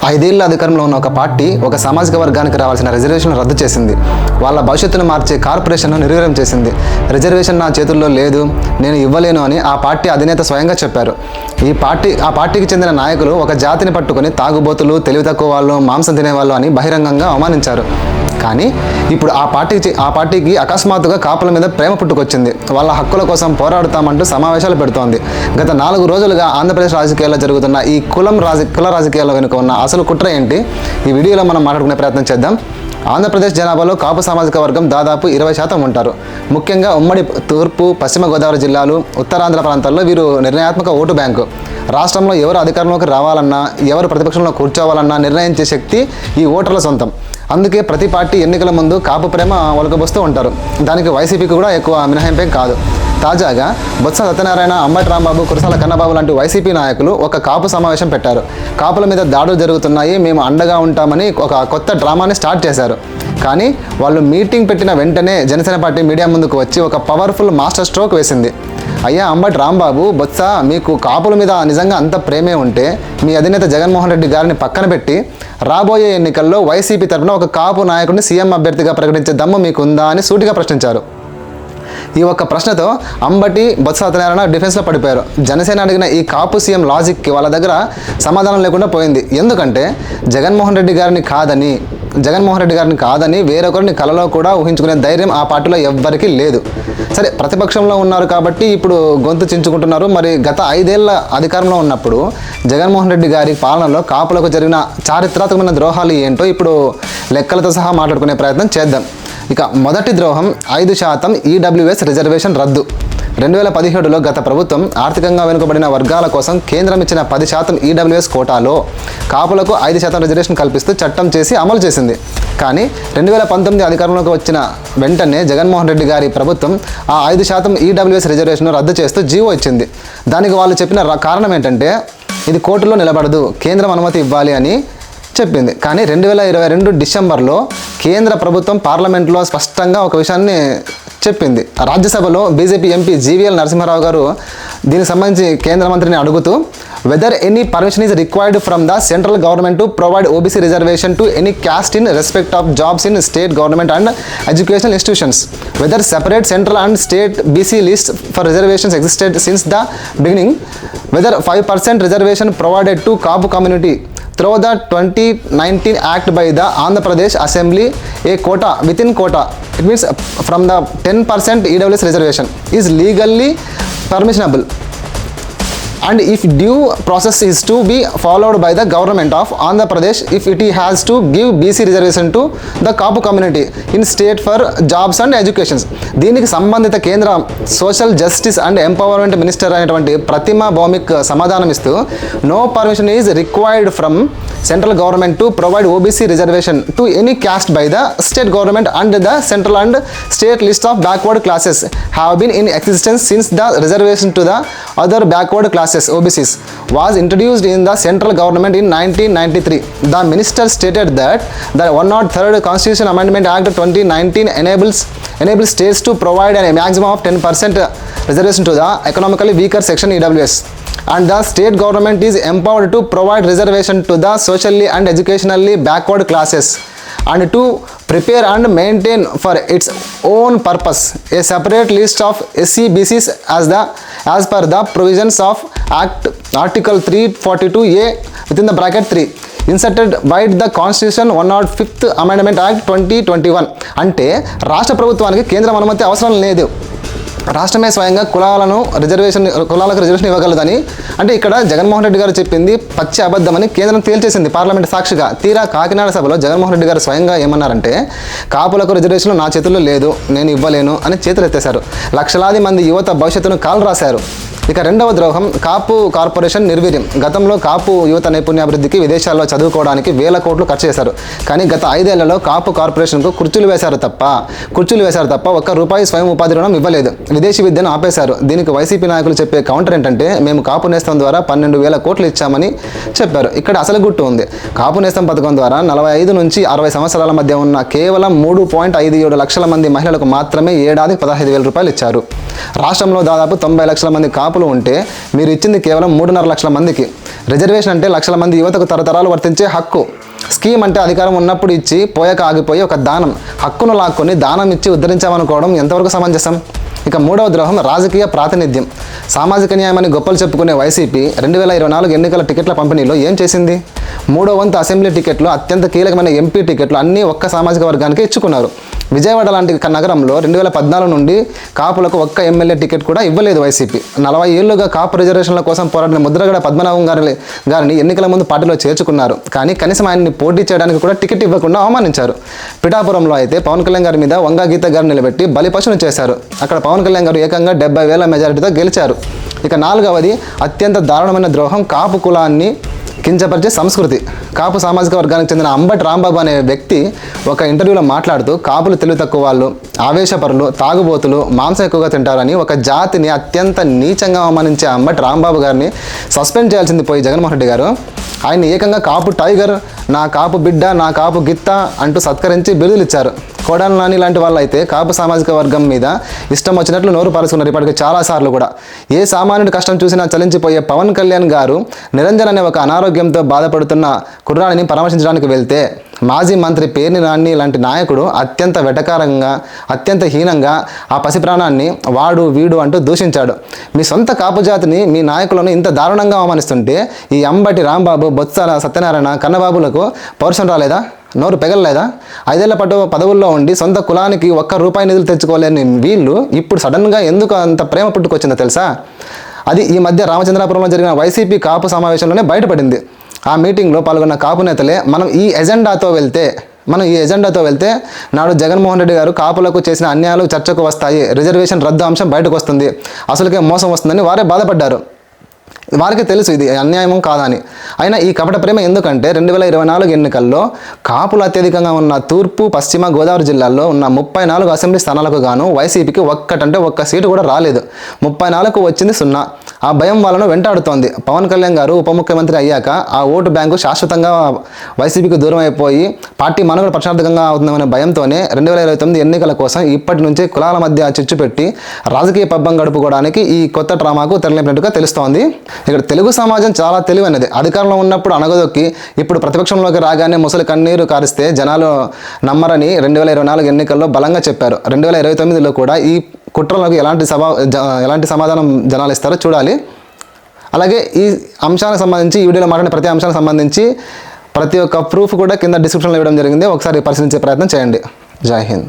5 ఏళ్ల అధికారంలో ఉన్న ఒక పార్టీ ఒక సామాజిక వర్గానికి రావాల్సిన రిజర్వేషన్ రద్దు చేసింది. వాళ్ళ భవిష్యత్తును మార్చే కార్పొరేషన్ను నిర్వీర్యం చేసింది. రిజర్వేషన్ నా చేతుల్లో లేదు, నేను ఇవ్వలేను అని ఆ పార్టీ అధినేత స్వయంగా చెప్పారు. ఆ పార్టీకి చెందిన నాయకులు ఒక జాతిని పట్టుకొని తాగుబోతులు, తెలివి తక్కువ వాళ్ళు, మాంసం తినేవాళ్ళు అని బహిరంగంగా అవమానించారు. కానీ ఇప్పుడు ఆ పార్టీకి అకస్మాత్తుగా కాపుల మీద ప్రేమ పుట్టుకొచ్చింది. వాళ్ళ హక్కుల కోసం పోరాడుతామంటూ సమావేశాలు పెడుతోంది. గత 4 రోజులుగా ఆంధ్రప్రదేశ్ రాజకీయాల్లో జరుగుతున్న ఈ కుల రాజకీయాల వెనుక ఉన్న అసలు కుట్ర ఏంటి, ఈ వీడియోలో మనం మాట్లాడుకునే ప్రయత్నం చేద్దాం. ఆంధ్రప్రదేశ్ జనాభాలో కాపు సామాజిక వర్గం దాదాపు 20% ఉంటారు. ముఖ్యంగా ఉమ్మడి తూర్పు, పశ్చిమ గోదావరి జిల్లాలు, ఉత్తరాంధ్ర ప్రాంతాల్లో వీరు నిర్ణయాత్మక ఓటు బ్యాంకు. రాష్ట్రంలో ఎవరు అధికారంలోకి రావాలన్నా, ఎవరు ప్రతిపక్షంలో కూర్చోవాలన్నా నిర్ణయించే శక్తి ఈ ఓటర్ల సొంతం. అందుకే ప్రతి పార్టీ ఎన్నికల ముందు కాపు ప్రేమ ఒలకబోస్తూ ఉంటారు. దానికి వైసీపీకి కూడా ఎక్కువ మినహాయింపేం కాదు. తాజాగా బొత్స సత్యనారాయణ, అంబటి రాంబాబు, కురసాల కన్నబాబు లాంటి వైసీపీ నాయకులు ఒక కాపు సమావేశం పెట్టారు. కాపుల మీద దాడులు జరుగుతున్నాయి, మేము అండగా ఉంటామని ఒక కొత్త డ్రామాని స్టార్ట్ చేశారు. కానీ వాళ్ళు మీటింగ్ పెట్టిన వెంటనే జనసేన పార్టీ మీడియా ముందుకు వచ్చి ఒక పవర్ఫుల్ మాస్టర్ స్ట్రోక్ వేసింది. అయ్యా అంబటి రాంబాబు, బొత్స, మీకు కాపుల మీద నిజంగా అంత ప్రేమే ఉంటే మీ అధినేత జగన్మోహన్ రెడ్డి గారిని పక్కన పెట్టి రాబోయే ఎన్నికల్లో వైసీపీ తరఫున ఒక కాపు నాయకుడిని సీఎం అభ్యర్థిగా ప్రకటించే దమ్ము మీకుందా అని సూటిగా ప్రశ్నించారు. ఈ ఒక్క ప్రశ్నతో అంబటి, బొత్స సత్యనారాయణ డిఫెన్స్లో పడిపోయారు. జనసేన అడిగిన ఈ కాపు సీఎం లాజిక్కి వాళ్ళ దగ్గర సమాధానం లేకుండా పోయింది. ఎందుకంటే జగన్మోహన్ రెడ్డి గారిని కాదని వేరొకరిని కలలో కూడా ఊహించుకునే ధైర్యం ఆ పార్టీలో ఎవ్వరికీ లేదు. సరే, ప్రతిపక్షంలో ఉన్నారు కాబట్టి ఇప్పుడు గొంతు చించుకుంటున్నారు. మరి గత 5 ఏళ్ల అధికారంలో ఉన్నప్పుడు జగన్మోహన్ రెడ్డి గారి పాలనలో కాపులకు జరిగిన చారిత్రాత్మకమైన ద్రోహాలు ఏంటో ఇప్పుడు లెక్కలతో సహా మాట్లాడుకునే ప్రయత్నం చేద్దాం. ఇక మొదటి ద్రోహం 5% ఈడబ్ల్యూఎస్ రిజర్వేషన్ రద్దు. 2017లో గత ప్రభుత్వం ఆర్థికంగా వెనుకబడిన వర్గాల కోసం కేంద్రం ఇచ్చిన 10% ఈడబ్ల్యూఎస్ కోటాలో కాపులకు 5% రిజర్వేషన్ కల్పిస్తూ చట్టం చేసి అమలు చేసింది. కానీ 2019 అధికారంలోకి వచ్చిన వెంటనే జగన్మోహన్ రెడ్డి గారి ప్రభుత్వం ఆ 5% ఈడబ్ల్యూఎస్ రిజర్వేషన్ రద్దు చేస్తూ జీవో ఇచ్చింది. దానికి వాళ్ళు చెప్పిన కారణం ఏంటంటే ఇది కోర్టులో నిలబడదు, కేంద్రం అనుమతి ఇవ్వాలి అని చెప్పింది. కానీ 2022 డిసెంబర్లో కేంద్ర ప్రభుత్వం పార్లమెంట్లో స్పష్టంగా ఒక విషయాన్ని చెప్పింది. రాజ్యసభలో బీజేపీ ఎంపీ జీవీఎల్ నరసింహారావు గారు దీనికి సంబంధించి కేంద్ర మంత్రిని అడుగుతూ whether any permission is required from the central government to provide OBC reservation to any caste in respect of jobs in state government and educational institutions, whether separate central and state BC lists for reservations existed since the beginning, whether 5% reservation provided to Kapu community through the 2019 act by the Andhra Pradesh Assembly, a quota within quota, it means from the 10% EWS reservation is legally permissible, and if due process is to be followed by the government of Andhra Pradesh, if it has to give BC reservation to the Kapu community in state for jobs and education. దీనికి సంబంధిత కేంద్ర social justice and empowerment minister అయినటువంటి ప్రతిమా భౌమిక్ సమాధానం ఇస్తూ no permission is required from central government to provide OBC reservation to any caste by the state government, and the central and state list of backward classes have been in existence since the reservation to the other backward classes OBCs was introduced in the central government in 1993. The minister stated that the 103rd Constitution Amendment Act 2019 enables states to provide a maximum of 10% reservation to the economically weaker section EWS, and the state government is empowered to provide reservation to the socially and educationally backward classes and to prepare and maintain for its own purpose a separate list of SC/BCs as per the provisions of Article 342A within the bracket 3 inserted by the constitution 105th amendment act 2021. అంటే రాష్ట్ర ప్రభుత్వానికి కేంద్రం అనుమతి అవసరం లేదు, రాష్ట్రమే స్వయంగా కులాలకు రిజర్వేషన్ ఇవ్వగలదని. అంటే ఇక్కడ జగన్మోహన్ రెడ్డి గారు చెప్పింది పచ్చి అబద్ధమని కేంద్రం తేల్చేసింది పార్లమెంట్ సాక్షిగా. తీరా కాకినాడ సభలో జగన్మోహన్ రెడ్డి గారు స్వయంగా ఏమన్నారంటే కాపులకు రిజర్వేషన్ నా చేతుల్లో లేదు, నేను ఇవ్వలేను అని చేతులెత్తేశారు. లక్షలాది మంది యువత భవిష్యత్తును కాలు రాశారు. ఇక రెండవ ద్రోహం కాపు కార్పొరేషన్ నిర్వీర్యం. గతంలో కాపు యువత నైపుణ్యాభివృద్ధికి విదేశాల్లో చదువుకోవడానికి వేల కోట్లు ఖర్చు చేశారు. కానీ గత 5 ఏళ్లలో కాపు కార్పొరేషన్కు కుర్చీలు వేశారు తప్ప ₹1 స్వయం ఉపాధి రుణం ఇవ్వలేదు. విదేశీ విద్యను ఆపేశారు. దీనికి వైసీపీ నాయకులు చెప్పే కౌంటర్ ఏంటంటే మేము కాపు నేస్తం ద్వారా 12,000 కోట్లు ఇచ్చామని చెప్పారు. ఇక్కడ అసలు గుట్టు ఉంది. కాపు నేస్తం పథకం ద్వారా 45 నుంచి 60 సంవత్సరాల మధ్య ఉన్న కేవలం 3.57 లక్షల మంది మహిళలకు మాత్రమే ఏడాదికి ₹15,000 ఇచ్చారు. రాష్ట్రంలో దాదాపు 90 లక్షల మంది కాపులు ఉంటే మీరు ఇచ్చింది కేవలం 3.5 లక్షల మందికి. రిజర్వేషన్ అంటే లక్షల మంది యువతకు తరతరాలు వర్తించే హక్కు. స్కీమ్ అంటే అధికారం ఉన్నప్పుడు ఇచ్చి పోయాక ఆగిపోయి ఒక దానం. హక్కును లాక్కొని దానం ఇచ్చి ఉద్ధరించామనుకోవడం ఎంతవరకు సమంజసం? ఇక మూడవ ద్రోహం రాజకీయ ప్రాతినిధ్యం. సామాజిక న్యాయమని గొప్పలు చెప్పుకునే వైసీపీ 2024 ఎన్నికల టికెట్ల పంపిణీలో ఏం చేసింది? 3వ వంతు అసెంబ్లీ టికెట్లు, అత్యంత కీలకమైన ఎంపీ టికెట్లు అన్నీ ఒక్క సామాజిక వర్గానికి ఇచ్చుకున్నారు. విజయవాడ లాంటి నగరంలో 2014 నుండి కాపులకు ఒక్క ఎమ్మెల్యే టికెట్ కూడా ఇవ్వలేదు వైసీపీ. 40 ఏళ్లుగా కాపు రిజర్వేషన్ల కోసం పోరాడిన ముద్రగడ పద్మనాభం గారిని ఎన్నికల ముందు పార్టీలో చేర్చుకున్నారు. కానీ కనీసం ఆయన్ని పోటీ చేయడానికి కూడా టికెట్ ఇవ్వకుండా అవమానించారు. పిఠాపురంలో అయితే పవన్ కళ్యాణ్ గారి మీద వంగా గీత గారిని నిలబెట్టి బలిపశును చేశారు. అక్కడ పవన్ కళ్యాణ్ గారు ఏకంగా 70,000 మెజారిటీతో గెలిచారు. ఇక 4వది అత్యంత దారుణమైన ద్రోహం కాపు కులాన్ని కించపరిచే సంస్కృతి. కాపు సామాజిక వర్గానికి చెందిన అంబటి రాంబాబు అనే వ్యక్తి ఒక ఇంటర్వ్యూలో మాట్లాడుతూ కాపులు తెలివి తక్కువ వాళ్ళు, ఆవేశపరులు, తాగుబోతులు, మాంసం ఎక్కువగా తింటారని ఒక జాతిని అత్యంత నీచంగా అవమానించే అంబటి రాంబాబు గారిని సస్పెండ్ చేయాల్సింది పోయి జగన్మోహన్ రెడ్డి గారు ఆయన్ని ఏకంగా కాపు టైగర్, నా కాపు బిడ్డ, నా కాపు గిత్త అంటూ సత్కరించి బిరుదులు ఇచ్చారు. కోడాల నాని లాంటి వాళ్ళు అయితే కాపు సామాజిక వర్గం మీద ఇష్టం వచ్చినట్లు నోరు పారుచుకున్నారు ఇప్పటికి చాలాసార్లు కూడా. ఏ సామాన్యుడి కష్టం చూసినా చలించిపోయే పవన్ కళ్యాణ్ గారు నిరంజన్ అనే ఒక అనారోగ్యంతో బాధపడుతున్న కుర్రాడిని పరామర్శించడానికి వెళ్తే మాజీ మంత్రి పేర్ని నాని లాంటి నాయకుడు అత్యంత వెటకారంగా, అత్యంత హీనంగా ఆ పసి ప్రాణాన్ని వాడు వీడు అంటూ దూషించాడు. మీ సొంత కాపు జాతిని, మీ నాయకులను ఇంత దారుణంగా అవమానిస్తుంటే ఈ అంబటి రాంబాబు, బొత్స సత్యనారాయణ, కన్నబాబులకు పౌరుషం రాలేదా? నోరు పెగలలేదా? 5 ఏళ్ల పాటు పదవుల్లో ఉండి సొంత కులానికి ₹1 నిధులు తెచ్చుకోలేని వీళ్ళు ఇప్పుడు సడన్గా ఎందుకు అంత ప్రేమ పుట్టుకొచ్చిందో తెలుసా? అది ఈ మధ్య రామచంద్రాపురంలో జరిగిన వైసీపీ కాపు సమావేశంలోనే బయటపడింది. ఆ మీటింగ్లో పాల్గొన్న కాపు నేతలే మనం ఈ ఎజెండాతో వెళ్తే నాడు జగన్మోహన్ రెడ్డి గారు కాపులకు చేసిన అన్యాయాలు చర్చకు వస్తాయి, రిజర్వేషన్ రద్దు అంశం బయటకు వస్తుంది, అసలుకే మోసం వస్తుందని వారే బాధపడ్డారు. వారికి తెలుసు ఇది అన్యాయం కాదని. అయినా ఈ కపట ప్రేమ ఎందుకంటే 2024 ఎన్నికల్లో కాపులు అత్యధికంగా ఉన్న తూర్పు, పశ్చిమ గోదావరి జిల్లాల్లో ఉన్న 34 అసెంబ్లీ స్థానాలకు గాను వైసీపీకి ఒక్క సీటు కూడా రాలేదు. 34కు వచ్చింది 0. ఆ భయం వాళ్ళను వెంటాడుతోంది. పవన్ కళ్యాణ్ గారు ఉప ముఖ్యమంత్రి అయ్యాక ఆ ఓటు బ్యాంకు శాశ్వతంగా వైసీపీకి దూరం అయిపోయి పార్టీ మనుగడ ప్రశాంతంగా అవుతుందనే భయంతోనే 2029 ఎన్నికల కోసం ఇప్పటి నుంచే కులాల మధ్య చిచ్చు పెట్టి రాజకీయ పబ్బం గడుపుకోవడానికి ఈ కొత్త డ్రామాకు తెరలేపినట్టుగా తెలుస్తోంది. ఇక్కడ తెలుగు సమాజం చాలా తెలివైనది. అధికారంలో ఉన్నప్పుడు అనగదొక్కి ఇప్పుడు ప్రతిపక్షంలోకి రాగానే ముసలి కన్నీరు కారిస్తే జనాలు నమ్మరని 2024 ఎన్నికల్లో బలంగా చెప్పారు. 2029లో కూడా ఈ కుట్రలకు ఎలాంటి సమాధానం జనాలు ఇస్తారో చూడాలి. అలాగే ఈ అంశానికి సంబంధించి, ఈ వీడియోలో మాట్లాడిన ప్రతి అంశానికి సంబంధించి ప్రతి ఒక్క ప్రూఫ్ కూడా కింద డిస్క్రిప్షన్లో ఇవ్వడం జరిగింది. ఒకసారి పరిశీలించే ప్రయత్నం చేయండి. జై హింద్.